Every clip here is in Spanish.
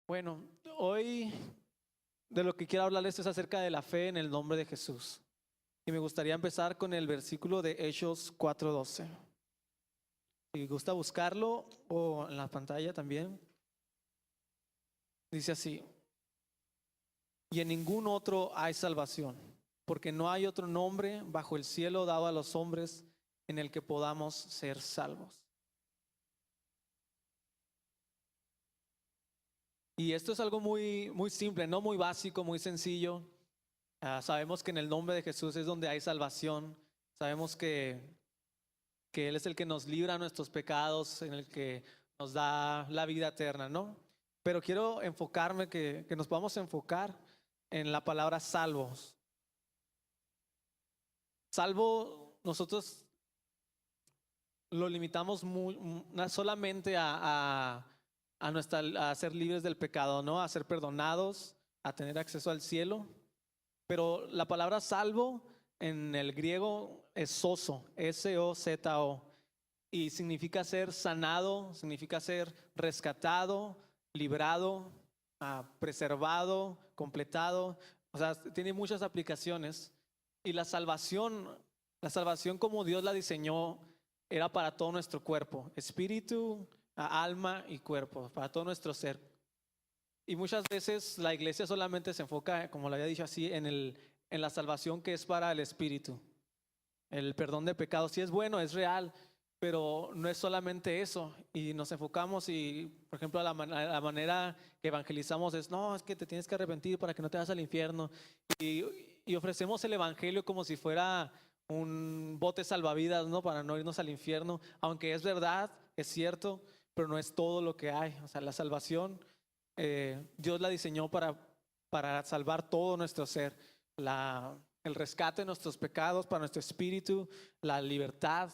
Bueno, hoy de lo que quiero hablarles es acerca de la fe en el nombre de Jesús. Y me gustaría empezar con el versículo de Hechos 4:12. Si gusta buscarlo o en la pantalla también. Dice así: y en ningún otro hay salvación, porque no hay otro nombre bajo el cielo dado a los hombres en el que podamos ser salvos. Y esto es algo muy simple, no muy básico, muy sencillo. Sabemos que en el nombre de Jesús es donde hay salvación. Sabemos que Él es el que nos libra de nuestros pecados, en el que nos da la vida eterna, ¿no? Pero quiero enfocarme, que nos podamos enfocar en la palabra salvos. Salvo, nosotros lo limitamos solamente a ser libres del pecado, ¿no? A ser perdonados, a tener acceso al cielo. Pero la palabra salvo en el griego es sozo, S-O-Z-O, y significa ser sanado, significa ser rescatado, librado, preservado, completado. O sea, tiene muchas aplicaciones. Y la salvación como Dios la diseñó, era para todo nuestro cuerpo, espíritu, alma y cuerpo, para todo nuestro ser. Y muchas veces la iglesia solamente se enfoca, como lo había dicho así, en la salvación que es para el espíritu. El perdón de pecados sí es bueno, es real, pero no es solamente eso. Y nos enfocamos y, por ejemplo, la manera que evangelizamos es: no, es que te tienes que arrepentir para que no te vayas al infierno. Y, y ofrecemos el evangelio como si fuera un bote salvavidas, ¿no? Para no irnos al infierno, aunque es verdad, es cierto, pero no es todo lo que hay. O sea, la salvación, Dios la diseñó para salvar todo nuestro ser. El rescate de nuestros pecados para nuestro espíritu, la libertad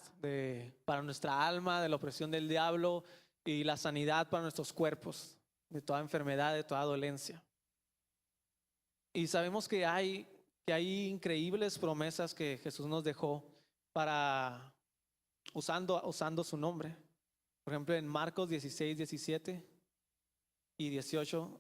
para nuestra alma de la opresión del diablo, y la sanidad para nuestros cuerpos de toda enfermedad, de toda dolencia. Y sabemos que hay increíbles promesas que Jesús nos dejó para usando su nombre. Por ejemplo, en Marcos 16, 17 y 18,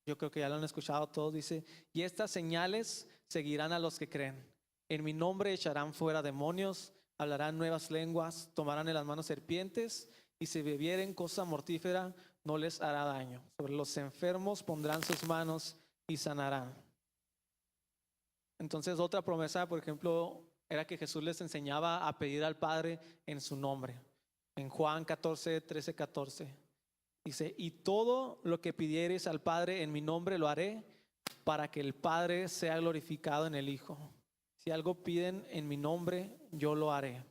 yo creo que ya lo han escuchado todos. Dice: y estas señales seguirán a los que creen. En mi nombre echarán fuera demonios, hablarán nuevas lenguas, tomarán en las manos serpientes, y si bebieren cosa mortífera no les hará daño. Sobre los enfermos pondrán sus manos y sanarán. Entonces, otra promesa, por ejemplo, era que Jesús les enseñaba a pedir al Padre en su nombre. En Juan 14, 13, 14 dice: y todo lo que pidiereis al Padre en mi nombre lo haré, para que el Padre sea glorificado en el Hijo. Si algo piden en mi nombre, yo lo haré.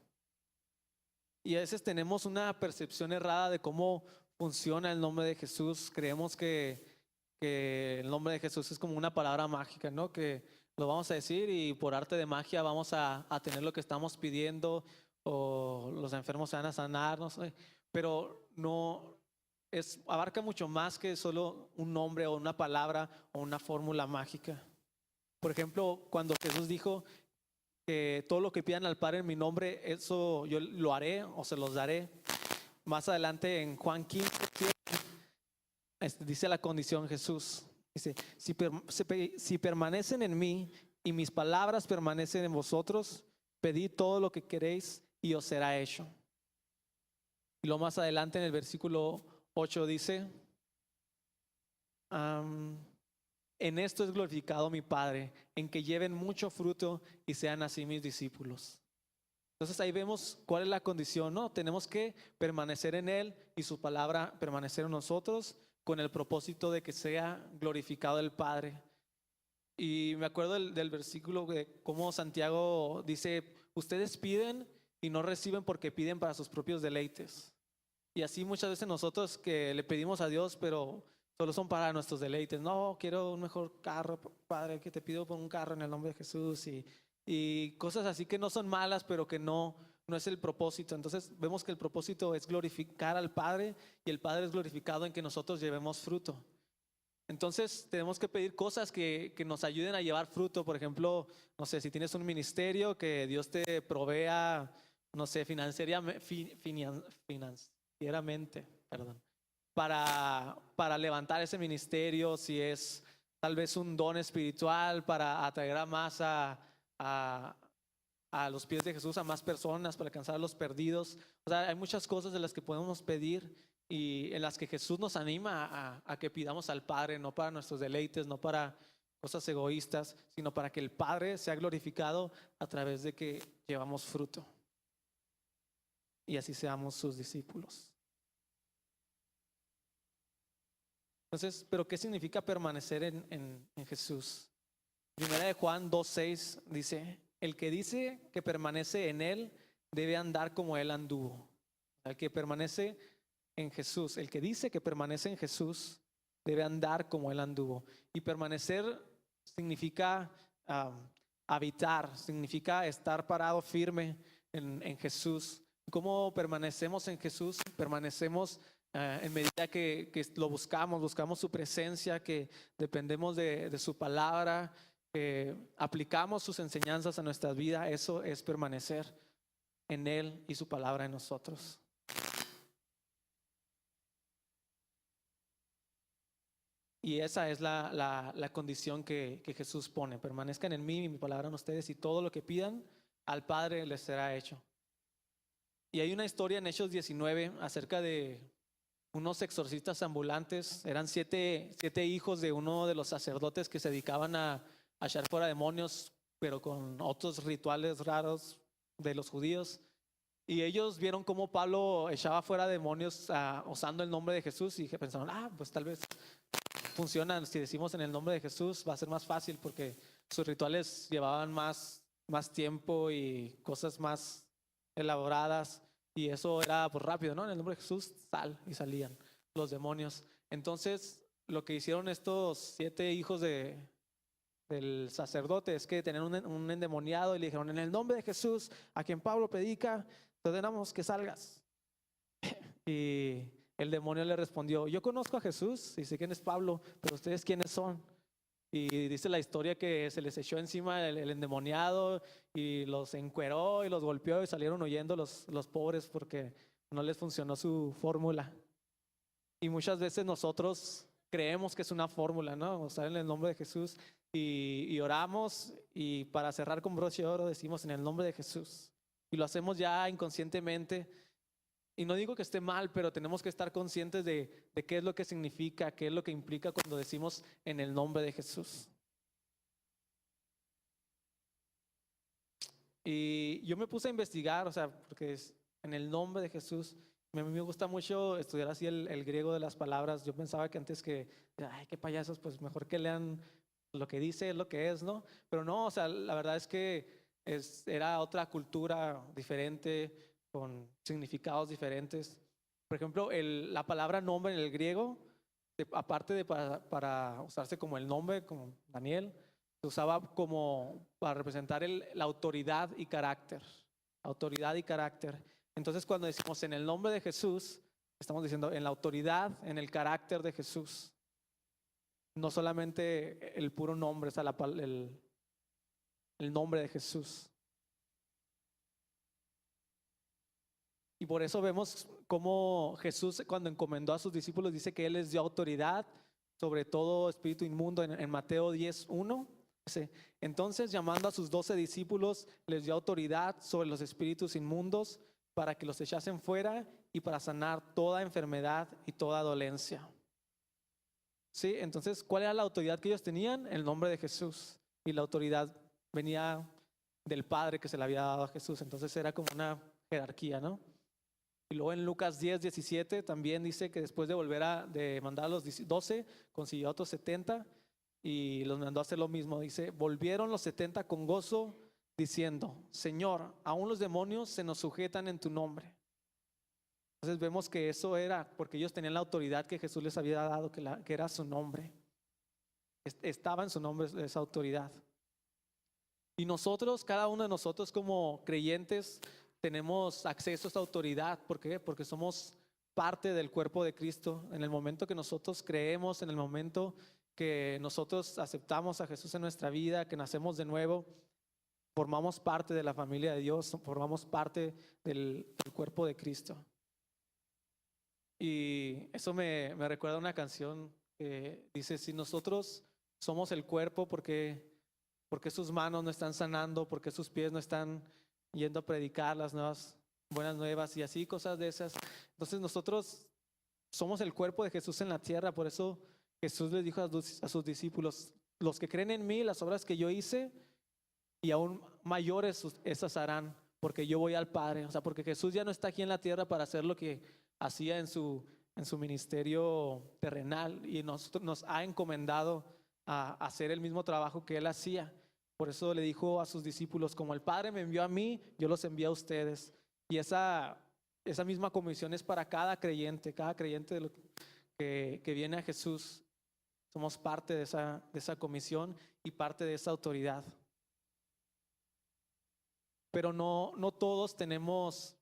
Y a veces tenemos una percepción errada de cómo funciona el nombre de Jesús. Creemos que el nombre de Jesús es como una palabra mágica, ¿no? Que lo vamos a decir y por arte de magia vamos a tener lo que estamos pidiendo, o los enfermos se van a sanar, no sé. Pero no, abarca mucho más que solo un nombre o una palabra o una fórmula mágica. Por ejemplo, cuando Jesús dijo que todo lo que pidan al Padre en mi nombre, eso yo lo haré o se los daré. Más adelante en Juan 15, dice la condición Jesús. Dice: si permanecen en mí y mis palabras permanecen en vosotros, pedid todo lo que queréis y os será hecho. Y lo más adelante en el versículo 8 dice: en esto es glorificado mi Padre, en que lleven mucho fruto y sean así mis discípulos. Entonces ahí vemos cuál es la condición, ¿no? Tenemos que permanecer en Él y su palabra permanecer en nosotros, con el propósito de que sea glorificado el Padre. Y me acuerdo del versículo de cómo Santiago dice: ustedes piden y no reciben porque piden para sus propios deleites. Y así muchas veces nosotros que le pedimos a Dios, pero solo son para nuestros deleites. No, quiero un mejor carro, Padre, que te pido por un carro en el nombre de Jesús. Y cosas así que no son malas, pero que no es el propósito. Entonces vemos que el propósito es glorificar al Padre, y el Padre es glorificado en que nosotros llevemos fruto. Entonces tenemos que pedir cosas que nos ayuden a llevar fruto. Por ejemplo, no sé, si tienes un ministerio, que Dios te provea, no sé, financieramente, perdón. para levantar ese ministerio, si es tal vez un don espiritual para atraer a más a los pies de Jesús, a más personas, para alcanzar a los perdidos. O sea, hay muchas cosas de las que podemos pedir y en las que Jesús nos anima a que pidamos al Padre, no para nuestros deleites, no para cosas egoístas, sino para que el Padre sea glorificado a través de que llevamos fruto y así seamos sus discípulos. Entonces, ¿pero qué significa permanecer en Jesús? Primera de Juan 2:6 dice: el que dice que permanece en él debe andar como él anduvo. El que permanece en Jesús, el que dice que permanece en Jesús debe andar como él anduvo. Y permanecer significa habitar, significa estar parado firme en Jesús. ¿Cómo permanecemos en Jesús? Permanecemos en medida que lo buscamos su presencia, que dependemos de su palabra, que aplicamos sus enseñanzas a nuestra vida. Eso es permanecer en Él y su palabra en nosotros. Y esa es la condición que Jesús pone: permanezcan en mí y mi palabra en ustedes, y todo lo que pidan al Padre les será hecho. Y hay una historia en Hechos 19 acerca de unos exorcistas ambulantes. Eran siete hijos de uno de los sacerdotes que se dedicaban a echar fuera demonios, pero con otros rituales raros de los judíos. Y ellos vieron cómo Pablo echaba fuera demonios usando el nombre de Jesús, y pensaron: pues tal vez funcionan, si decimos en el nombre de Jesús va a ser más fácil, porque sus rituales llevaban más tiempo y cosas más elaboradas, y eso era pues rápido, ¿no? En el nombre de Jesús, sal, y salían los demonios. Entonces lo que hicieron estos 7 hijos del sacerdote es que tenían un endemoniado, y le dijeron: en el nombre de Jesús, a quien Pablo predica, te ordenamos que salgas. Y el demonio le respondió: yo conozco a Jesús y sé quién es Pablo, pero ustedes quiénes son. Y dice la historia que se les echó encima el endemoniado y los encueró y los golpeó, y salieron huyendo los pobres porque no les funcionó su fórmula. Y muchas veces nosotros creemos que es una fórmula, ¿no? Usar en el nombre de Jesús y oramos, y para cerrar con broche de oro decimos: en el nombre de Jesús, y lo hacemos ya inconscientemente. Y no digo que esté mal, pero tenemos que estar conscientes de qué es lo que significa, qué es lo que implica cuando decimos en el nombre de Jesús. Y yo me puse a investigar, o sea, porque es en el nombre de Jesús. A mí me gusta mucho estudiar así el griego de las palabras. Yo pensaba que antes ay, qué payasos, pues mejor que lean lo que dice, es lo que es, ¿no? Pero no, o sea, la verdad es que era otra cultura diferente, con significados diferentes. Por ejemplo, la palabra nombre en el griego, aparte de para usarse como el nombre, como Daniel, se usaba como para representar la autoridad y carácter. Autoridad y carácter. Entonces, cuando decimos en el nombre de Jesús, estamos diciendo en la autoridad, en el carácter de Jesús. No solamente el puro nombre, o sea, el nombre de Jesús. Y por eso vemos cómo Jesús, cuando encomendó a sus discípulos, dice que Él les dio autoridad sobre todo espíritu inmundo. En Mateo 10:1 dice: entonces, llamando a sus 12 discípulos, les dio autoridad sobre los espíritus inmundos para que los echasen fuera y para sanar toda enfermedad y toda dolencia. Sí, entonces, ¿cuál era la autoridad que ellos tenían? El nombre de Jesús. Y la autoridad venía del Padre que se le había dado a Jesús. Entonces era como una jerarquía, ¿no? Y luego en Lucas 10:17 también dice que después de mandar a los 12, consiguió a otros 70 y los mandó a hacer lo mismo. Dice: volvieron los 70 con gozo, diciendo: Señor, aún los demonios se nos sujetan en tu nombre. Entonces vemos que eso era porque ellos tenían la autoridad que Jesús les había dado, que era su nombre. Estaba en su nombre esa autoridad. Y nosotros, cada uno de nosotros como creyentes, tenemos acceso a esta autoridad. ¿Por qué? Porque somos parte del cuerpo de Cristo. En el momento que nosotros creemos, en el momento que nosotros aceptamos a Jesús en nuestra vida, que nacemos de nuevo, formamos parte de la familia de Dios, formamos parte del cuerpo de Cristo. Y eso me recuerda a una canción que dice, si nosotros somos el cuerpo, ¿por qué sus manos no están sanando? ¿Por qué sus pies no están yendo a predicar las buenas nuevas? Y así, cosas de esas. Entonces nosotros somos el cuerpo de Jesús en la tierra. Por eso Jesús les dijo a sus discípulos, los que creen en mí, las obras que yo hice, y aún mayores esas harán, porque yo voy al Padre. O sea, porque Jesús ya no está aquí en la tierra para hacer lo que hacía en su ministerio terrenal, y nos ha encomendado a hacer el mismo trabajo que él hacía. Por eso le dijo a sus discípulos, como el Padre me envió a mí, yo los envío a ustedes. Y esa misma comisión es para cada creyente que viene a Jesús. Somos parte de esa comisión y parte de esa autoridad. Pero no todos tenemos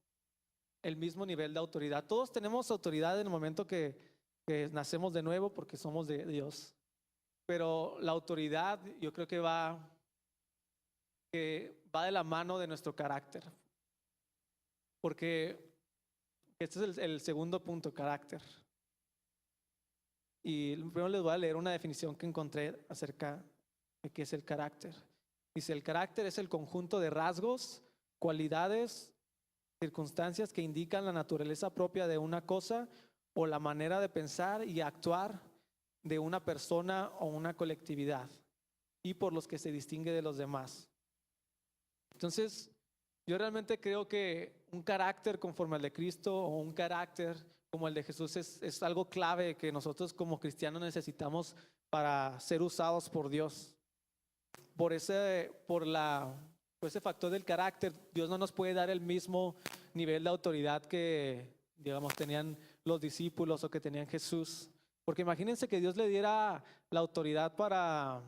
el mismo nivel de autoridad. Todos tenemos autoridad en el momento que nacemos de nuevo, porque somos de Dios. Pero la autoridad, yo creo que va de la mano de nuestro carácter. Porque este es el segundo punto, carácter. Y primero les voy a leer una definición que encontré acerca de qué es el carácter. Dice, el carácter es el conjunto de rasgos, cualidades, circunstancias que indican la naturaleza propia de una cosa o la manera de pensar y actuar de una persona o una colectividad, y por los que se distingue de los demás. Entonces, yo realmente creo que un carácter conforme al de Cristo o un carácter como el de Jesús es algo clave que nosotros como cristianos necesitamos para ser usados por Dios. Por ese factor del carácter, Dios no nos puede dar el mismo nivel de autoridad que, digamos, tenían los discípulos o que tenían Jesús. Porque imagínense que Dios le diera la autoridad para,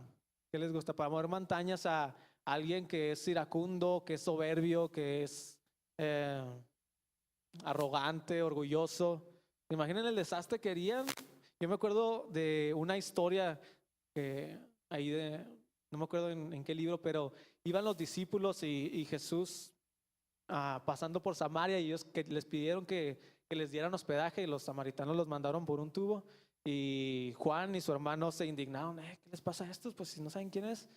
¿qué les gusta? Para mover montañas a alguien que es iracundo, que es soberbio, que es arrogante, orgulloso. Imaginen el desastre que harían. Yo me acuerdo de una historia que no me acuerdo en qué libro, pero iban los discípulos y Jesús pasando por Samaria, y ellos que les pidieron que les dieran hospedaje, y los samaritanos los mandaron por un tubo, y Juan y su hermano se indignaron. ¿Qué les pasa a estos? Pues si no saben quién es.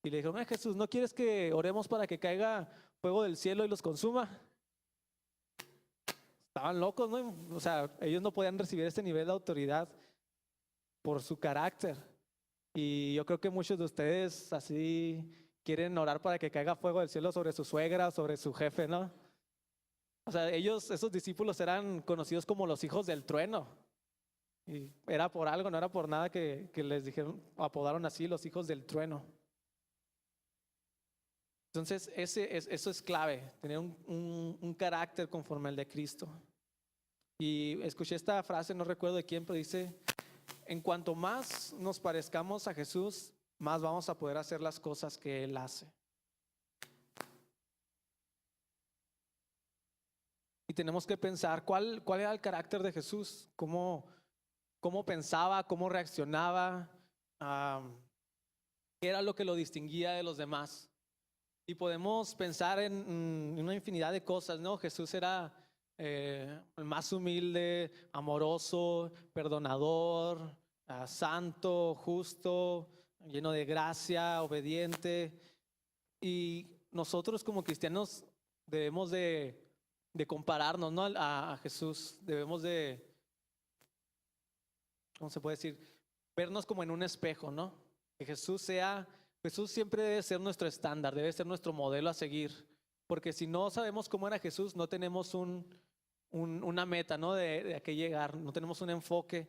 Y le dijeron, Jesús, ¿no quieres que oremos para que caiga fuego del cielo y los consuma? Estaban locos, ¿no? O sea, ellos no podían recibir este nivel de autoridad por su carácter. Y yo creo que muchos de ustedes así quieren orar para que caiga fuego del cielo sobre su suegra, sobre su jefe, ¿no? O sea, esos discípulos eran conocidos como los hijos del trueno. Y era por algo, no era por nada que les dijeron, apodaron así, los hijos del trueno. Entonces, eso es clave, tener un carácter conforme al de Cristo. Y escuché esta frase, no recuerdo de quién, pero dice, en cuanto más nos parezcamos a Jesús, más vamos a poder hacer las cosas que Él hace. Y tenemos que pensar cuál era el carácter de Jesús, cómo pensaba, cómo reaccionaba, qué era lo que lo distinguía de los demás. Y podemos pensar en una infinidad de cosas, ¿no? Jesús era el más humilde, amoroso, perdonador, santo, justo, lleno de gracia, obediente. Y nosotros como cristianos debemos de compararnos, ¿no? a Jesús. Debemos de, ¿cómo se puede decir? Vernos como en un espejo, ¿no? Que Jesús siempre debe ser nuestro estándar, debe ser nuestro modelo a seguir. Porque si no sabemos cómo era Jesús, no tenemos una meta, ¿no? de a qué llegar, no tenemos un enfoque.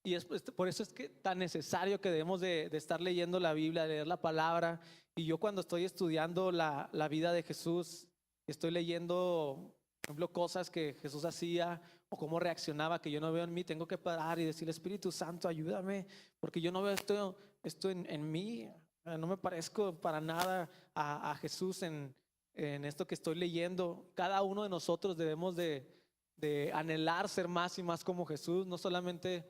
Y por eso es que tan necesario que debemos de estar leyendo la Biblia, leer la palabra. Y yo cuando estoy estudiando la vida de Jesús, estoy leyendo, por ejemplo, cosas que Jesús hacía o cómo reaccionaba que yo no veo en mí, tengo que parar y decir, Espíritu Santo, ayúdame, porque yo no veo esto en mí. No me parezco para nada a Jesús en esto que estoy leyendo. Cada uno de nosotros debemos de anhelar ser más y más como Jesús, no solamente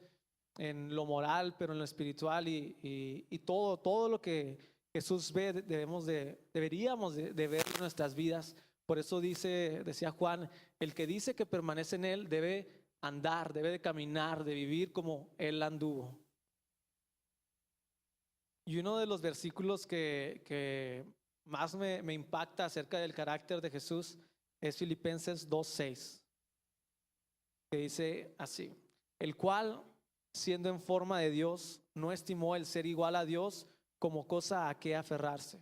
en lo moral, pero en lo espiritual, y todo lo que Jesús ve, deberíamos de ver en nuestras vidas. Por eso decía Juan, el que dice que permanece en él debe andar, debe de caminar, de vivir como Él anduvo. Y uno de los versículos que más me impacta acerca del carácter de Jesús es Filipenses 2:6, que dice así: el cual, siendo en forma de Dios, no estimó el ser igual a Dios como cosa a que aferrarse,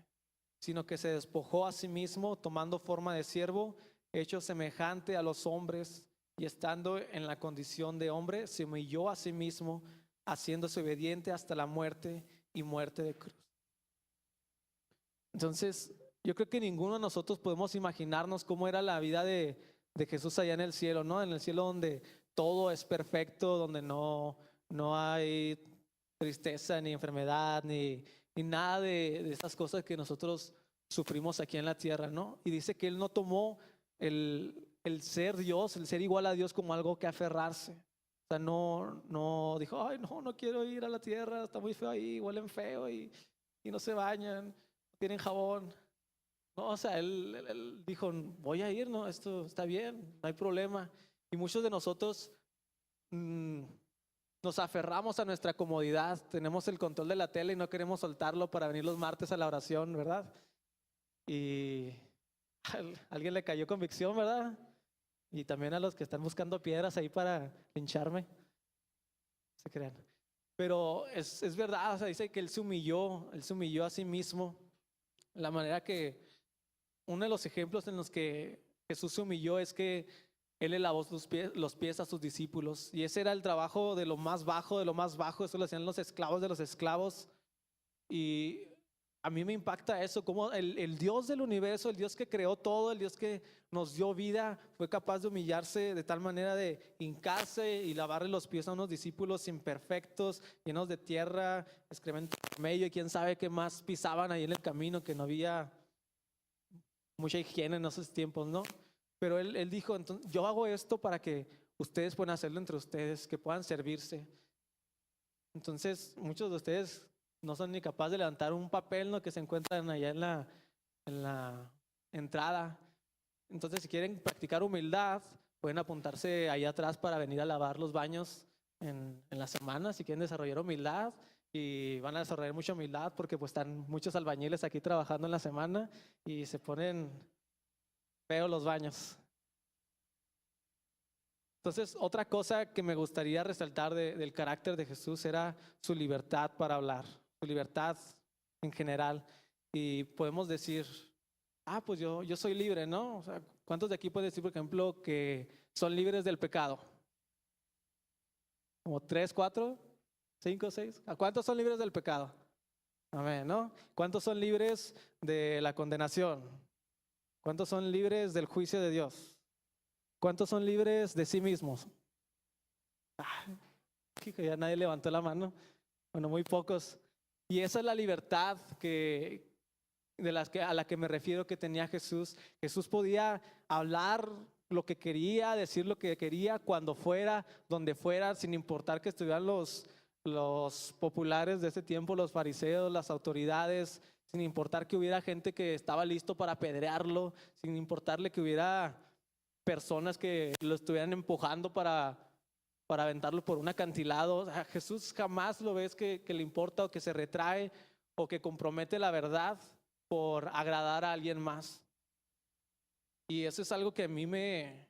sino que se despojó a sí mismo, tomando forma de siervo, hecho semejante a los hombres, y estando en la condición de hombre, se humilló a sí mismo, haciéndose obediente hasta la muerte y muerte de cruz. Entonces, yo creo que ninguno de nosotros podemos imaginarnos cómo era la vida de Jesús allá en el cielo, ¿no? En el cielo donde todo es perfecto, donde no hay tristeza, ni enfermedad, ni nada de esas cosas que nosotros sufrimos aquí en la tierra, ¿no? Y dice que Él no tomó el ser Dios, el ser igual a Dios como algo que aferrarse. O sea, no dijo, ay, no quiero ir a la tierra, está muy feo ahí, huelen feo y no se bañan, tienen jabón. No, o sea, él dijo, voy a ir, no, esto está bien, no hay problema. Y muchos de nosotros nos aferramos a nuestra comodidad, tenemos el control de la tele y no queremos soltarlo para venir los martes a la oración, ¿verdad? Y a alguien le cayó convicción, ¿verdad? Y también a los que están buscando piedras ahí para lincharme, se crean. Pero es verdad, o sea, dice que él se humilló a sí mismo. La manera que, uno de los ejemplos en los que Jesús se humilló es que Él le lavó los pies a sus discípulos. Y ese era el trabajo de lo más bajo, de lo más bajo. Eso lo hacían los esclavos de los esclavos. Y a mí me impacta eso, como el Dios del universo, el Dios que creó todo, el Dios que nos dio vida, fue capaz de humillarse de tal manera de hincarse y lavarle los pies a unos discípulos imperfectos, llenos de tierra, excremento medio y quién sabe qué más pisaban ahí en el camino, que no había mucha higiene en esos tiempos, ¿no? Pero él dijo, entonces, yo hago esto para que ustedes puedan hacerlo entre ustedes, que puedan servirse. Entonces, muchos de ustedes no son ni capaces de levantar un papel, ¿no?, que se encuentran allá en la entrada. Entonces, si quieren practicar humildad, pueden apuntarse allá atrás para venir a lavar los baños en la semana, si quieren desarrollar humildad. Y van a desarrollar mucha humildad porque pues están muchos albañiles aquí trabajando en la semana y se ponen feos los baños. Entonces, otra cosa que me gustaría resaltar del carácter de Jesús era su libertad para hablar, su libertad en general. Y podemos decir, pues yo soy libre, ¿no? O sea, ¿cuántos de aquí pueden decir, por ejemplo, que son libres del pecado? Como 3, 4, 5, 6. ¿A cuántos son libres del pecado? Amén, ¿no? ¿Cuántos son libres de la condenación? ¿Cuántos son libres del juicio de Dios? ¿Cuántos son libres de sí mismos? Ya nadie levantó la mano. Bueno, muy pocos. Y esa es la libertad a la que me refiero que tenía Jesús. Jesús podía hablar lo que quería, decir lo que quería, cuando fuera, donde fuera, sin importar que estuvieran los populares de ese tiempo, los fariseos, las autoridades, sin importar que hubiera gente que estaba listo para apedrearlo, sin importarle que hubiera personas que lo estuvieran empujando para aventarlo por un acantilado. O sea, Jesús jamás lo ves que le importa o que se retrae o que compromete la verdad por agradar a alguien más. Y eso es algo que a mí me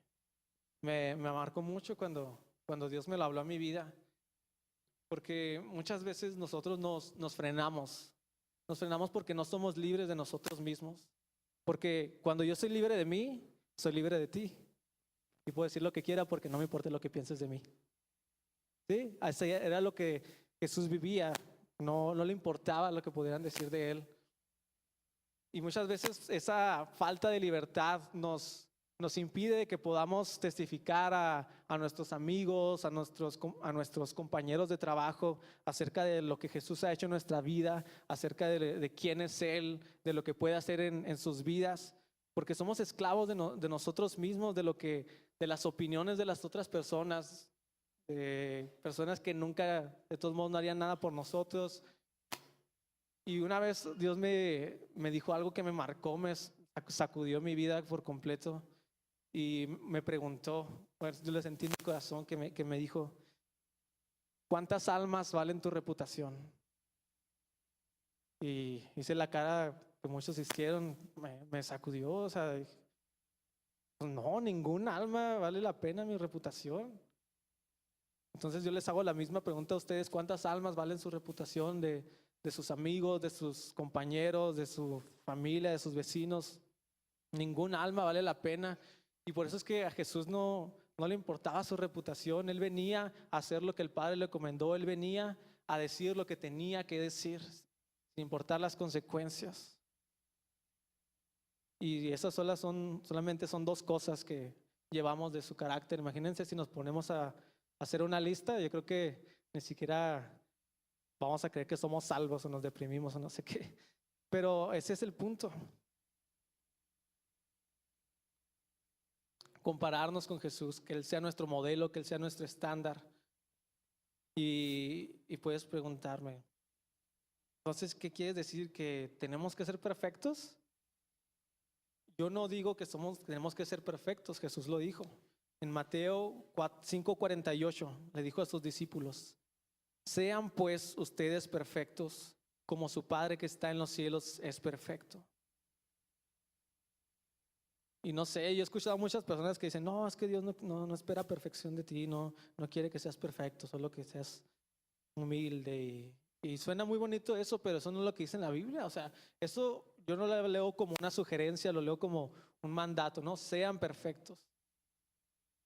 marcó mucho cuando Dios me lo habló a mi vida. Porque muchas veces nosotros nos frenamos. Nos frenamos porque no somos libres de nosotros mismos. Porque cuando yo soy libre de mí, soy libre de ti. Y puedo decir lo que quiera porque no me importa lo que pienses de mí. ¿Sí? Así era lo que Jesús vivía. No le importaba lo que pudieran decir de él. Y muchas veces esa falta de libertad nos impide que podamos testificar a nuestros amigos, a nuestros compañeros de trabajo acerca de lo que Jesús ha hecho en nuestra vida, acerca de quién es Él, de lo que puede hacer en sus vidas, porque somos esclavos de nosotros mismos, de las opiniones de las otras personas, de personas que nunca, de todos modos, no harían nada por nosotros. Y una vez Dios me dijo algo que me marcó, me sacudió mi vida por completo y me preguntó, Pues yo le sentí en mi corazón que me dijo, ¿cuántas almas valen tu reputación? Y hice la cara que muchos hicieron, me sacudió, o sea, pues no, ningún alma vale la pena mi reputación. Entonces yo les hago la misma pregunta a ustedes, ¿cuántas almas valen su reputación de sus amigos, de sus compañeros, de su familia, de sus vecinos? Ningún alma vale la pena. Y por eso es que a Jesús no le importaba su reputación. Él venía a hacer lo que el Padre le encomendó. Él venía a decir lo que tenía que decir, sin importar las consecuencias. Y esas solamente son dos cosas que llevamos de su carácter. Imagínense si nos ponemos a hacer una lista, yo creo que ni siquiera vamos a creer que somos salvos o nos deprimimos o no sé qué. Pero ese es el punto. Compararnos con Jesús, que Él sea nuestro modelo, que Él sea nuestro estándar. Y puedes preguntarme, entonces, ¿qué quieres decir? ¿Que tenemos que ser perfectos? Yo no digo que tenemos que ser perfectos, Jesús lo dijo. En Mateo 5:48 le dijo a sus discípulos, sean pues ustedes perfectos como su Padre que está en los cielos es perfecto. Y no sé, yo he escuchado a muchas personas que dicen, no, es que Dios no espera perfección de ti, no quiere que seas perfecto, solo que seas humilde. Y suena muy bonito eso, pero eso no es lo que dice en la Biblia. O sea, eso yo no lo leo como una sugerencia, lo leo como un mandato, ¿no? Sean perfectos.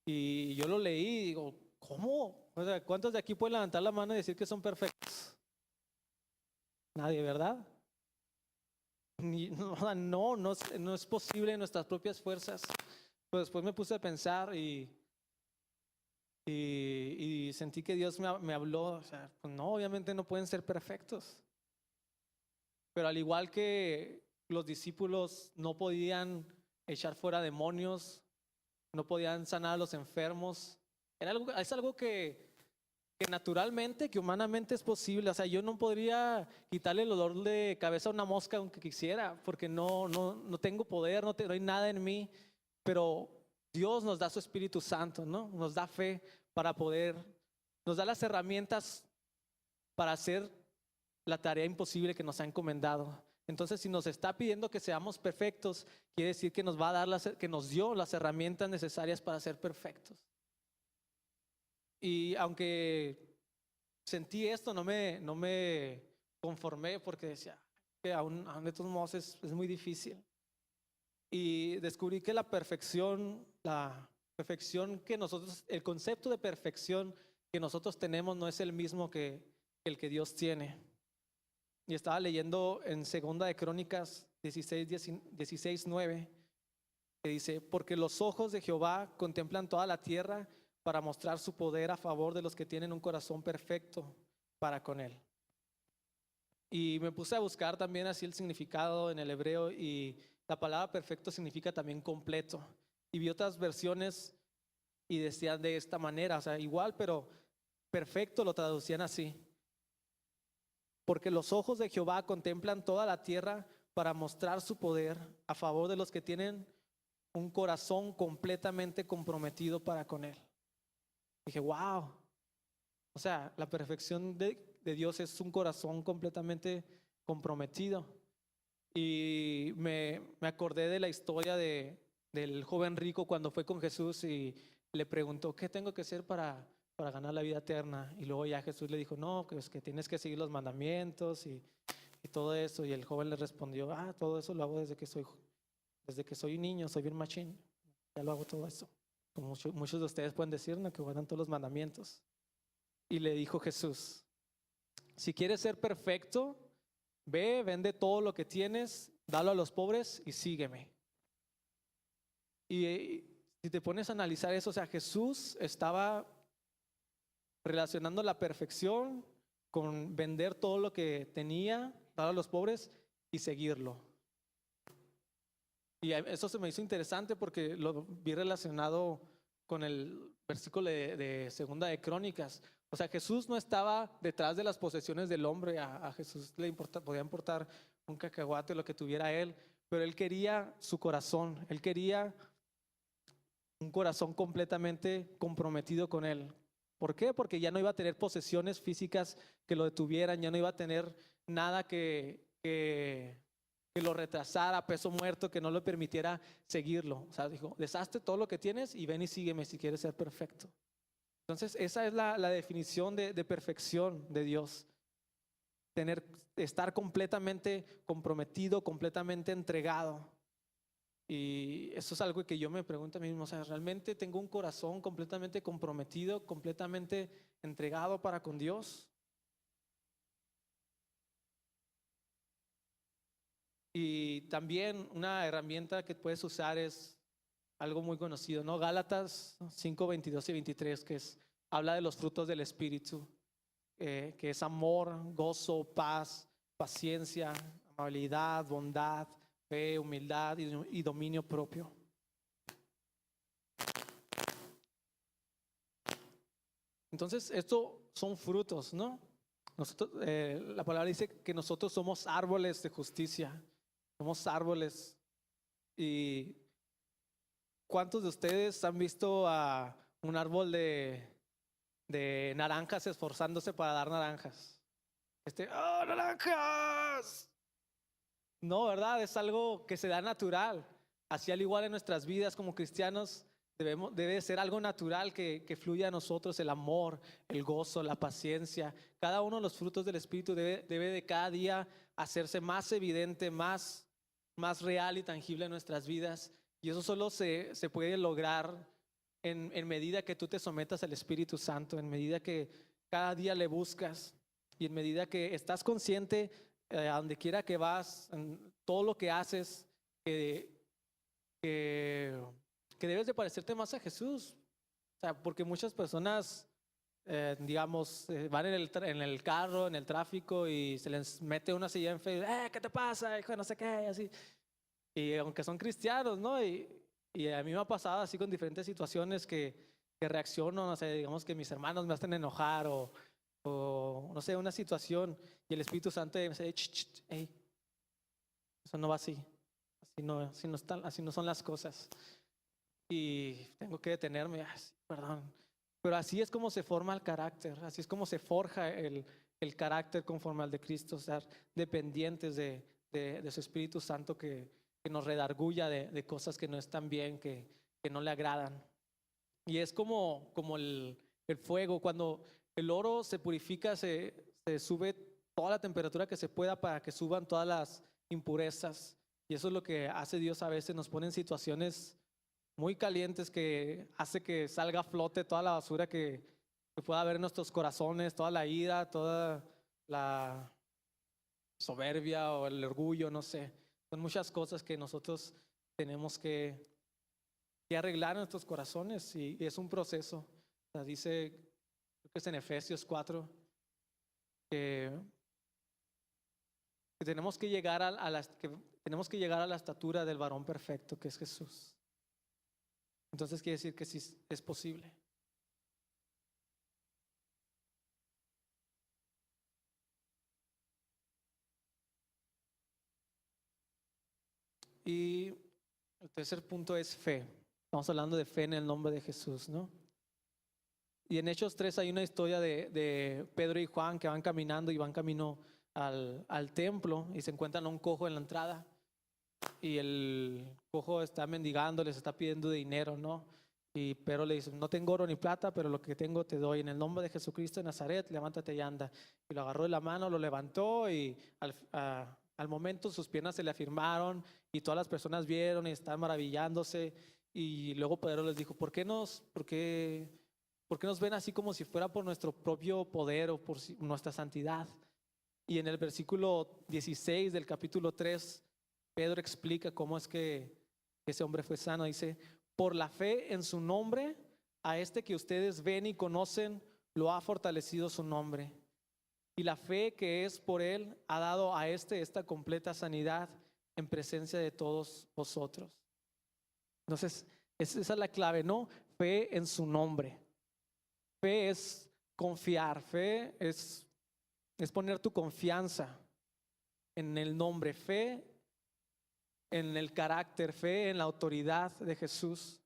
Y yo lo leí y digo, ¿cómo? O sea, ¿cuántos de aquí pueden levantar la mano y decir que son perfectos? Nadie, ¿verdad? No es posible en nuestras propias fuerzas. Pues después me puse a pensar y sentí que Dios me habló. O sea, pues no, obviamente no pueden ser perfectos. Pero al igual que los discípulos no podían echar fuera demonios, no podían sanar a los enfermos, es algo que naturalmente, que humanamente es posible. O sea, yo no podría quitarle el dolor de cabeza a una mosca aunque quisiera, porque no tengo poder, no hay nada en mí, pero Dios nos da su Espíritu Santo, ¿no? Nos da fe para poder, nos da las herramientas para hacer la tarea imposible que nos ha encomendado. Entonces, si nos está pidiendo que seamos perfectos, quiere decir que nos va a dar que nos dio las herramientas necesarias para ser perfectos. Y aunque sentí esto, no me conformé porque decía que aún de todos modos es muy difícil. Y descubrí que la perfección que nosotros, el concepto de perfección que nosotros tenemos no es el mismo que el que Dios tiene. Y estaba leyendo en Segunda de Crónicas 16:9, que dice, porque los ojos de Jehová contemplan toda la tierra para mostrar su poder a favor de los que tienen un corazón perfecto para con él. Y me puse a buscar también así el significado en el hebreo y la palabra perfecto significa también completo. Y vi otras versiones y decían de esta manera, o sea, igual, pero perfecto lo traducían así. Porque los ojos de Jehová contemplan toda la tierra para mostrar su poder a favor de los que tienen un corazón completamente comprometido para con él. Dije, wow. O sea, la perfección de Dios es un corazón completamente comprometido. Y me acordé de la historia del joven rico cuando fue con Jesús y le preguntó, ¿qué tengo que hacer para ganar la vida eterna? Y luego ya Jesús le dijo, no, pues que tienes que seguir los mandamientos y todo eso. Y el joven le respondió, todo eso lo hago desde que soy un niño, soy bien machín. Ya lo hago todo eso. Como muchos de ustedes pueden decir, ¿no? Que guardan todos los mandamientos. Y le dijo Jesús, si quieres ser perfecto, ve, vende todo lo que tienes, dalo a los pobres y sígueme. Y si te pones a analizar eso, o sea, Jesús estaba relacionando la perfección con vender todo lo que tenía, dar a los pobres y seguirlo. Y eso se me hizo interesante porque lo vi relacionado con el versículo de Segunda de Crónicas. O sea, Jesús no estaba detrás de las posesiones del hombre. A Jesús podía importar un cacahuate, lo que tuviera él, pero él quería su corazón. Él quería un corazón completamente comprometido con Él. ¿Por qué? Porque ya no iba a tener posesiones físicas que lo detuvieran, ya no iba a tener nada que lo retrasara, peso muerto, que no le permitiera seguirlo. O sea, dijo, deshazte todo lo que tienes y ven y sígueme si quieres ser perfecto. Entonces, esa es la definición de perfección de Dios. Estar completamente comprometido, completamente entregado. Y eso es algo que yo me pregunto a mí mismo, o sea, ¿realmente tengo un corazón completamente comprometido, completamente entregado para con Dios? Y también una herramienta que puedes usar es algo muy conocido, ¿no? Gálatas 5, 22 y 23, habla de los frutos del Espíritu, que es amor, gozo, paz, paciencia, amabilidad, bondad, fe, humildad y dominio propio. Entonces, esto son frutos, ¿no? La palabra dice que nosotros somos árboles de justicia, somos árboles. ¿Y cuántos de ustedes han visto a un árbol de naranjas esforzándose para dar naranjas? ¡Oh, naranjas! No, ¿verdad? Es algo que se da natural. Así al igual en nuestras vidas como cristianos, debe ser algo natural que fluya a nosotros el amor, el gozo, la paciencia. Cada uno de los frutos del Espíritu debe de cada día hacerse más evidente, más real y tangible en nuestras vidas. Y eso solo se puede lograr en medida que tú te sometas al Espíritu Santo, en medida que cada día le buscas y en medida que estás consciente a donde quiera que vas, en todo lo que haces, que, que debes de parecerte más a Jesús. O sea, porque muchas personas, digamos, van en el carro, en el tráfico y se les mete una silla en Facebook, ¿qué te pasa, hijo? No sé qué, así. Y aunque son cristianos, ¿no? Y a mí me ha pasado así con diferentes situaciones que reacciono, no sé, digamos que mis hermanos me hacen enojar o no sé, una situación y el Espíritu Santo me dice, hey, eso no va así, así no son las cosas. Y tengo que detenerme, perdón. Pero así es como se forma el carácter, así es como se forja el carácter conforme al de Cristo, estar dependientes de su Espíritu Santo que nos redarguya de cosas que no están bien, que no le agradan. Y es como el fuego, cuando el oro se purifica, se sube toda la temperatura que se pueda para que suban todas las impurezas. Y eso es lo que hace Dios a veces, nos pone en situaciones muy calientes que hace que salga a flote toda la basura que pueda haber en nuestros corazones, toda la ira, toda la soberbia o el orgullo, no sé. Son muchas cosas que nosotros tenemos que arreglar en nuestros corazones y es un proceso. O sea, dice, creo que es en Efesios 4, que tenemos que llegar tenemos que llegar a la estatura del varón perfecto, que es Jesús. Entonces quiere decir que sí es posible. Y el tercer punto es fe. Estamos hablando de fe en el nombre de Jesús, ¿no? Y en Hechos 3 hay una historia de Pedro y Juan que van caminando y van camino al templo y se encuentran a un cojo en la entrada. Y el cojo está mendigando, les está pidiendo dinero, ¿no? Y Pedro le dice, no tengo oro ni plata, pero lo que tengo te doy. En el nombre de Jesucristo de Nazaret, levántate y anda. Y lo agarró de la mano, lo levantó y al momento sus piernas se le afirmaron y todas las personas vieron y estaban maravillándose. Y luego Pedro les dijo, por qué nos ven así como si fuera por nuestro propio poder o por nuestra santidad? Y en el versículo 16 del capítulo 3, Pedro explica cómo es que ese hombre fue sano. Dice, por la fe en su nombre, a este que ustedes ven y conocen, lo ha fortalecido su nombre. Y la fe que es por él ha dado a esta completa sanidad en presencia de todos vosotros. Entonces, esa es la clave, ¿no? Fe en su nombre. Fe es confiar, fe es poner tu confianza en el nombre, fe en el carácter, fe en la autoridad de Jesús.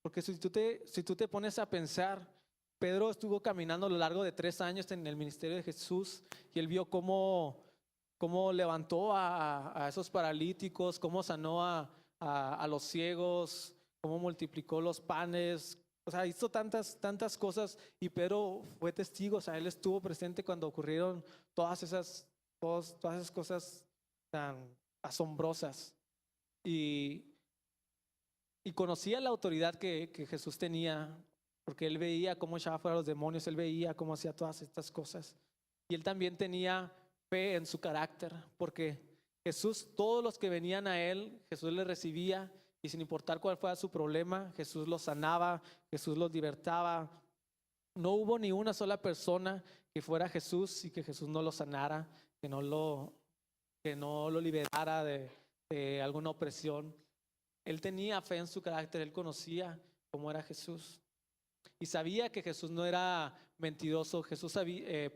Porque si tú te pones a pensar, Pedro estuvo caminando a lo largo de 3 años en el ministerio de Jesús y él vio cómo levantó a esos paralíticos, cómo sanó a los ciegos, cómo multiplicó los panes. O sea, hizo tantas cosas y Pedro fue testigo. O sea, él estuvo presente cuando ocurrieron todas esas cosas tan asombrosas. Y, y conocía la autoridad que Jesús tenía, porque él veía cómo echaba fuera a los demonios, él veía cómo hacía todas estas cosas. Y él también tenía fe en su carácter, porque Jesús, todos los que venían a él, Jesús les recibía y sin importar cuál fuera su problema, Jesús los sanaba, Jesús los libertaba. No hubo ni una sola persona que fuera a Jesús y que Jesús no lo sanara, que no lo liberara de alguna opresión. Él tenía fe en su carácter, él conocía cómo era Jesús. Y sabía que Jesús no era mentiroso.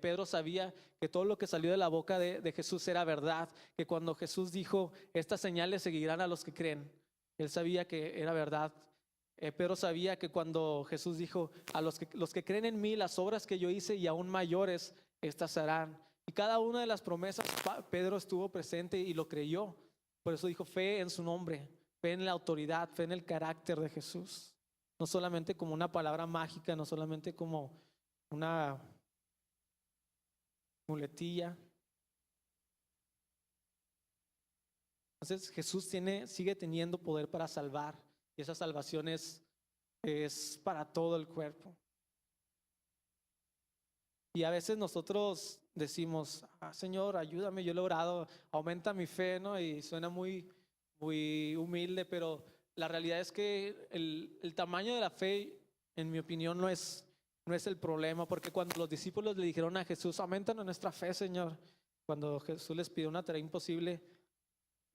Pedro sabía que todo lo que salió de la boca de Jesús era verdad, que cuando Jesús dijo, estas señales seguirán a los que creen, él sabía que era verdad. Pedro sabía que cuando Jesús dijo, a los que creen en mí, las obras que yo hice y aún mayores, estas harán. Y cada una de las promesas, Pedro estuvo presente y lo creyó. Por eso dijo fe en su nombre, fe en la autoridad, fe en el carácter de Jesús. No solamente como una palabra mágica, no solamente como una muletilla. Entonces Jesús sigue teniendo poder para salvar y esa salvación es para todo el cuerpo. Y a veces nosotros decimos, Señor, ayúdame, yo lo he orado, aumenta mi fe, ¿no? Y suena muy humilde, pero la realidad es que el tamaño de la fe, en mi opinión, no es el problema, porque cuando los discípulos le dijeron a Jesús, aumentanos nuestra fe, Señor, cuando Jesús les pidió una tarea imposible,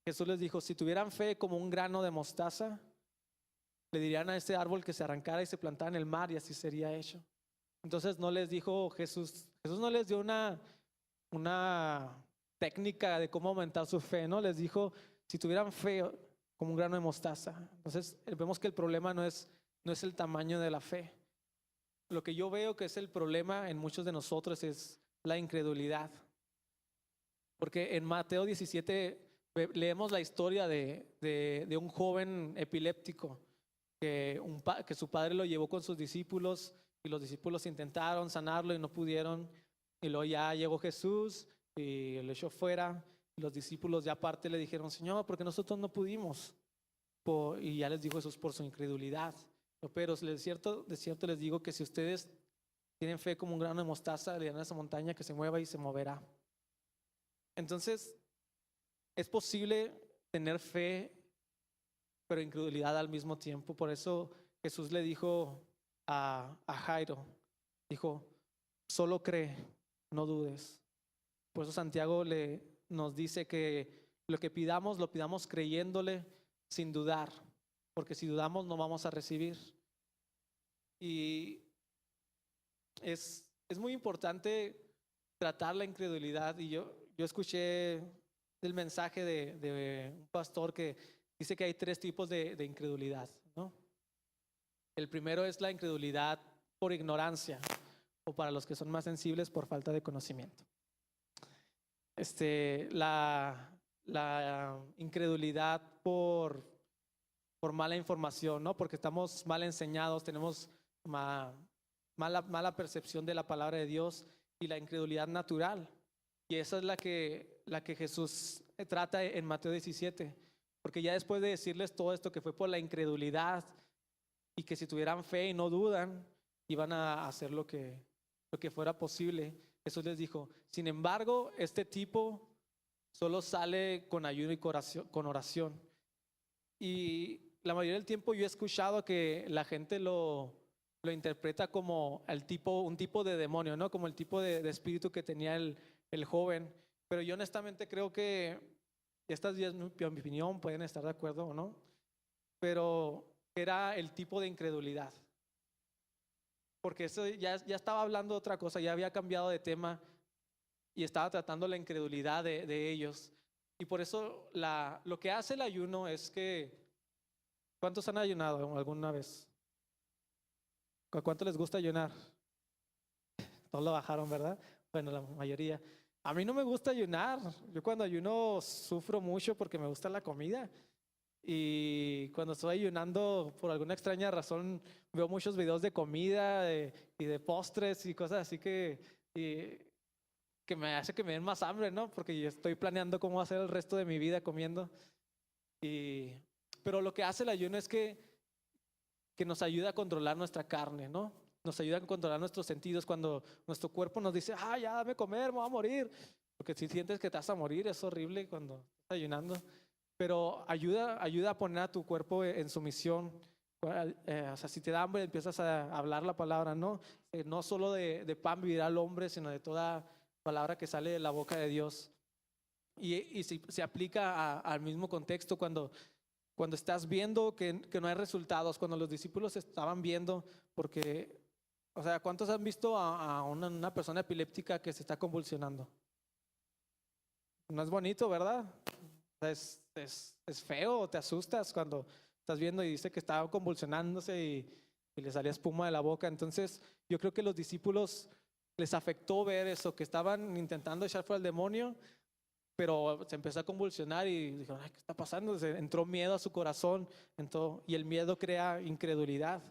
Jesús les dijo, si tuvieran fe como un grano de mostaza, le dirían a ese árbol que se arrancara y se plantara en el mar y así sería hecho. Entonces no les dijo Jesús no les dio una técnica de cómo aumentar su fe, ¿no? Les dijo, si tuvieran fe como un grano de mostaza. Entonces vemos que el problema no es el tamaño de la fe. Lo que yo veo que es el problema en muchos de nosotros es la incredulidad. Porque en Mateo 17 leemos la historia de un joven epiléptico que su padre lo llevó con sus discípulos y los discípulos intentaron sanarlo y no pudieron. Y luego ya llegó Jesús y lo echó fuera. Y los discípulos ya aparte le dijeron, Señor, porque nosotros no pudimos. Y ya les dijo Jesús por su incredulidad. Pero de cierto les digo que si ustedes tienen fe como un grano de mostaza, le dirán a esa montaña que se mueva y se moverá. Entonces, es posible tener fe, pero incredulidad al mismo tiempo. Por eso Jesús le dijo a Jairo, dijo, solo cree, no dudes. Por eso Santiago nos dice que lo que pidamos, lo pidamos creyéndole sin dudar, porque si dudamos no vamos a recibir. Y es muy importante tratar la incredulidad. Y yo escuché el mensaje de un pastor que dice que hay 3 tipos de incredulidad, ¿no? El primero es la incredulidad por ignorancia, o para los que son más sensibles, por falta de conocimiento. La incredulidad por mala información, ¿no? Porque estamos mal enseñados, tenemos mala percepción de la palabra de Dios, y la incredulidad natural. Y esa es la que Jesús trata en Mateo 17, porque ya después de decirles todo esto que fue por la incredulidad y que si tuvieran fe y no dudan, iban a hacer lo que fuera posible, Jesús les dijo, sin embargo, este tipo solo sale con ayuno y con oración. Y la mayoría del tiempo yo he escuchado que la gente lo interpreta como un tipo de demonio, ¿no? Como el tipo de espíritu que tenía el joven. Pero yo honestamente creo que, esta es mi opinión, pueden estar de acuerdo o no, pero era el tipo de incredulidad. Porque eso ya estaba hablando de otra cosa, ya había cambiado de tema y estaba tratando la incredulidad de ellos. Y por eso lo que hace el ayuno es que, ¿cuántos han ayunado alguna vez? ¿A cuánto les gusta ayunar? Todos lo bajaron, ¿verdad? Bueno, la mayoría. A mí no me gusta ayunar. Yo cuando ayuno sufro mucho porque me gusta la comida. Y cuando estoy ayunando, por alguna extraña razón, veo muchos videos de comida y de postres y cosas así y- que me hace que me den más hambre, ¿no? Porque yo estoy planeando cómo hacer el resto de mi vida comiendo. Y, pero lo que hace el ayuno es que nos ayuda a controlar nuestra carne, ¿no? Nos ayuda a controlar nuestros sentidos cuando nuestro cuerpo nos dice, ya dame comer, me voy a morir. Porque si sientes que te vas a morir, es horrible cuando estás ayunando. Pero ayuda a poner a tu cuerpo en sumisión. O sea, si te da hambre, empiezas a hablar la palabra, ¿no? No solo de pan vivirá el hombre, sino de toda palabra que sale de la boca de Dios. Y se aplica al mismo contexto cuando estás viendo que no hay resultados, cuando los discípulos estaban viendo, porque, o sea, ¿cuántos han visto a una persona epiléptica que se está convulsionando? No es bonito, ¿verdad? O sea, es feo, te asustas cuando estás viendo y dice que estaba convulsionándose y le salía espuma de la boca. Entonces, yo creo que los discípulos les afectó ver eso, que estaban intentando echar fuera al demonio, pero se empezó a convulsionar y dijo, ay, ¿qué está pasando? Entró miedo a su corazón, y el miedo crea incredulidad.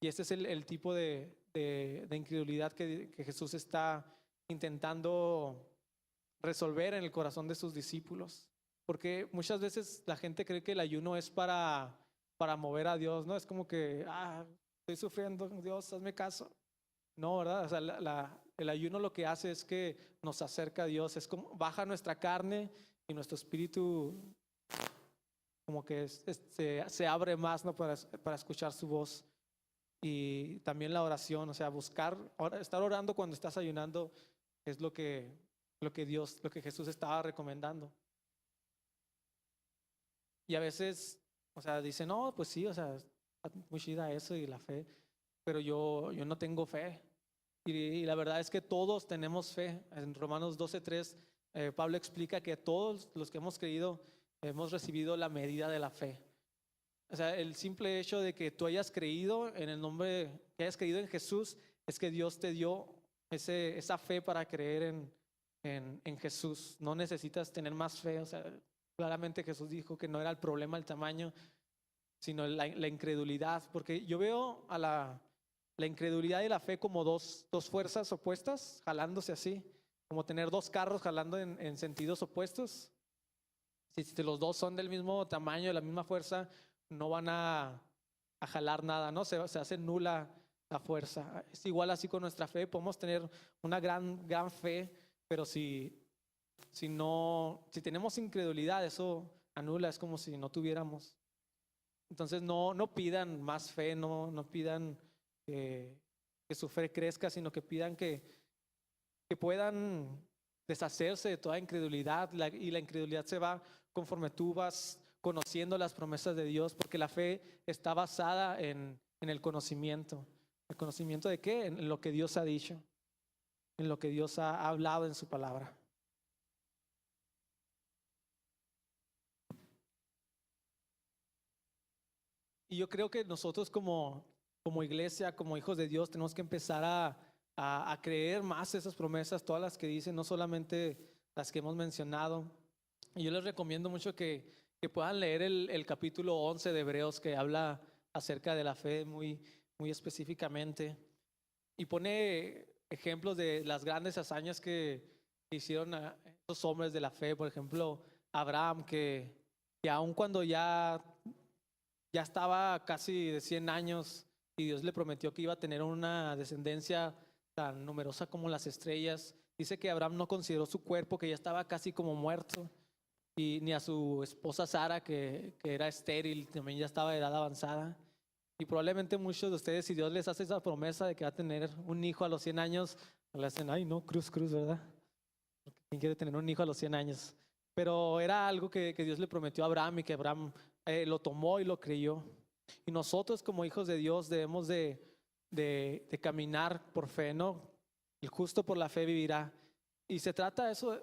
Y este es el tipo de incredulidad que Jesús está intentando resolver en el corazón de sus discípulos. Porque muchas veces la gente cree que el ayuno es para mover a Dios, ¿no? Es como que, estoy sufriendo, Dios, hazme caso. No, ¿verdad? O sea, el ayuno lo que hace es que nos acerca a Dios, es como baja nuestra carne y nuestro espíritu como que se abre más, ¿no? Para escuchar su voz. Y también la oración, o sea, estar orando cuando estás ayunando es lo que Jesús estaba recomendando. Y a veces, o sea, dice, no, pues sí, o sea, está muy chida eso y la fe, pero yo no tengo fe. Y la verdad es que todos tenemos fe. En Romanos 12:3, Pablo explica que todos los que hemos creído hemos recibido la medida de la fe. O sea, el simple hecho de que tú hayas creído en el nombre, que hayas creído en Jesús, es que Dios te dio esa fe para creer en Jesús. No necesitas tener más fe. O sea, claramente Jesús dijo que no era el problema el tamaño, sino la incredulidad. Porque yo veo a la incredulidad y la fe como dos fuerzas opuestas, jalándose así, como tener dos carros jalando en sentidos opuestos. Si los dos son del mismo tamaño, de la misma fuerza, no van a jalar nada, ¿no? Se hace nula la fuerza. Es igual así con nuestra fe, podemos tener una gran fe, pero si tenemos incredulidad, eso anula, es como si no tuviéramos. Entonces no pidan más fe, no pidan que su fe crezca, sino que pidan que puedan deshacerse de toda incredulidad, y la incredulidad se va conforme tú vas conociendo las promesas de Dios, porque la fe está basada en el conocimiento. ¿El conocimiento de qué? En lo que Dios ha dicho, en lo que Dios ha hablado en su palabra. Y yo creo que nosotros como iglesia, como hijos de Dios, tenemos que empezar a creer más esas promesas, todas las que dicen, no solamente las que hemos mencionado. Y yo les recomiendo mucho que puedan leer el capítulo 11 de Hebreos, que habla acerca de la fe muy específicamente. Y pone ejemplos de las grandes hazañas que hicieron a estos hombres de la fe. Por ejemplo, Abraham, que aun cuando ya estaba casi de 100 años y Dios le prometió que iba a tener una descendencia tan numerosa como las estrellas, dice que Abraham no consideró su cuerpo, que ya estaba casi como muerto, y ni a su esposa Sara, que era estéril, también ya estaba de edad avanzada. Y probablemente muchos de ustedes, si Dios les hace esa promesa de que va a tener un hijo a los 100 años, le hacen, ay no, cruz, ¿verdad? ¿Quién quiere tener un hijo a los 100 años? Pero era algo que Dios le prometió a Abraham, y que Abraham lo tomó y lo creyó. Y nosotros como hijos de Dios debemos de caminar por fe, ¿no? El justo por la fe vivirá. Y se trata de eso,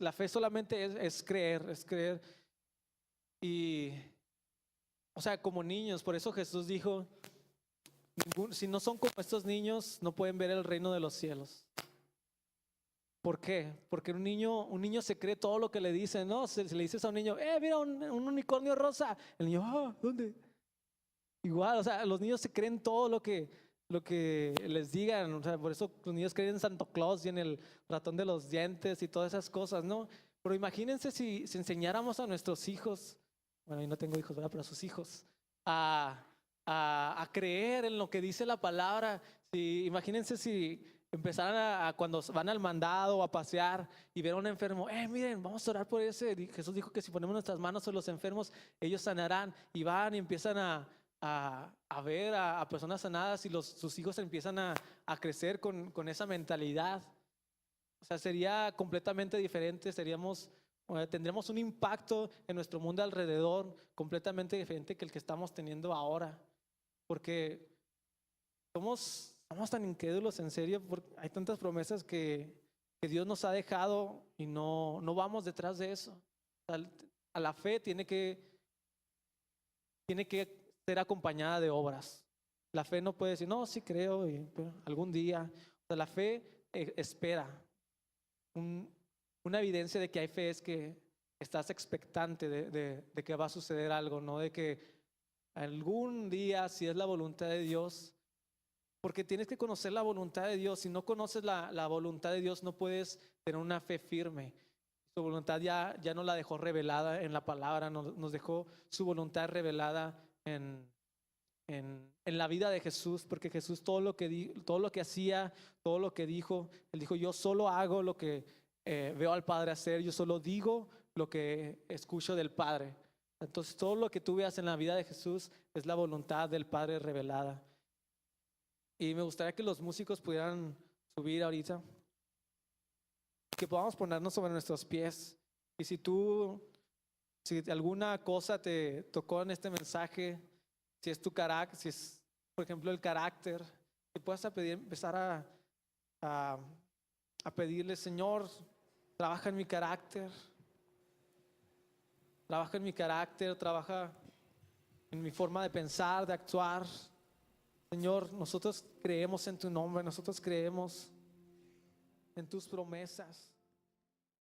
la fe solamente es creer, es creer. Y, o sea, como niños, por eso Jesús dijo, Si no son como estos niños, no pueden ver el reino de los cielos. ¿Por qué? Porque un niño se cree todo lo que le dicen, ¿no? Si le dices a un niño, mira un unicornio rosa, el niño, ¿dónde? Igual, o sea, los niños se creen todo lo que les digan, o sea, por eso los niños creen en Santa Claus y en el ratón de los dientes y todas esas cosas, ¿no? Pero imagínense si enseñáramos a nuestros hijos, bueno, yo no tengo hijos, ¿verdad? Pero a sus hijos, a, a creer en lo que dice la palabra. Imagínense si empezaran cuando van al mandado o a pasear y ver a un enfermo, miren, vamos a orar por ese. Jesús dijo que si ponemos nuestras manos sobre los enfermos, ellos sanarán. Y van y empiezan a ver a personas sanadas y sus hijos empiezan a crecer con esa mentalidad. O sea, sería completamente diferente, tendríamos un impacto en nuestro mundo alrededor completamente diferente que el que estamos teniendo ahora. Porque somos tan incrédulos, en serio, porque hay tantas promesas que Dios nos ha dejado y no vamos detrás de eso. O sea, a la fe tiene que ser acompañada de obras. La fe no puede decir, no, sí creo, pero algún día. O sea, la fe espera. Una evidencia de que hay fe es que estás expectante de que va a suceder algo, no de que algún día, si es la voluntad de Dios, porque tienes que conocer la voluntad de Dios. Si no conoces la voluntad de Dios, no puedes tener una fe firme. Su voluntad ya no la dejó revelada en la palabra, nos dejó su voluntad revelada en la vida de Jesús, porque Jesús todo lo que hacía, todo lo que dijo, Él dijo, yo solo hago lo que veo al Padre hacer, yo solo digo lo que escucho del Padre. Entonces todo lo que tú veas en la vida de Jesús es la voluntad del Padre revelada. Y me gustaría que los músicos pudieran subir ahorita, que podamos ponernos sobre nuestros pies. Y si alguna cosa te tocó en este mensaje, si es tu carácter, si es, por ejemplo, el carácter, que puedas empezar a pedirle, Señor, trabaja en mi carácter, trabaja en mi forma de pensar, de actuar. Señor, nosotros creemos en tu nombre, nosotros creemos en tus promesas.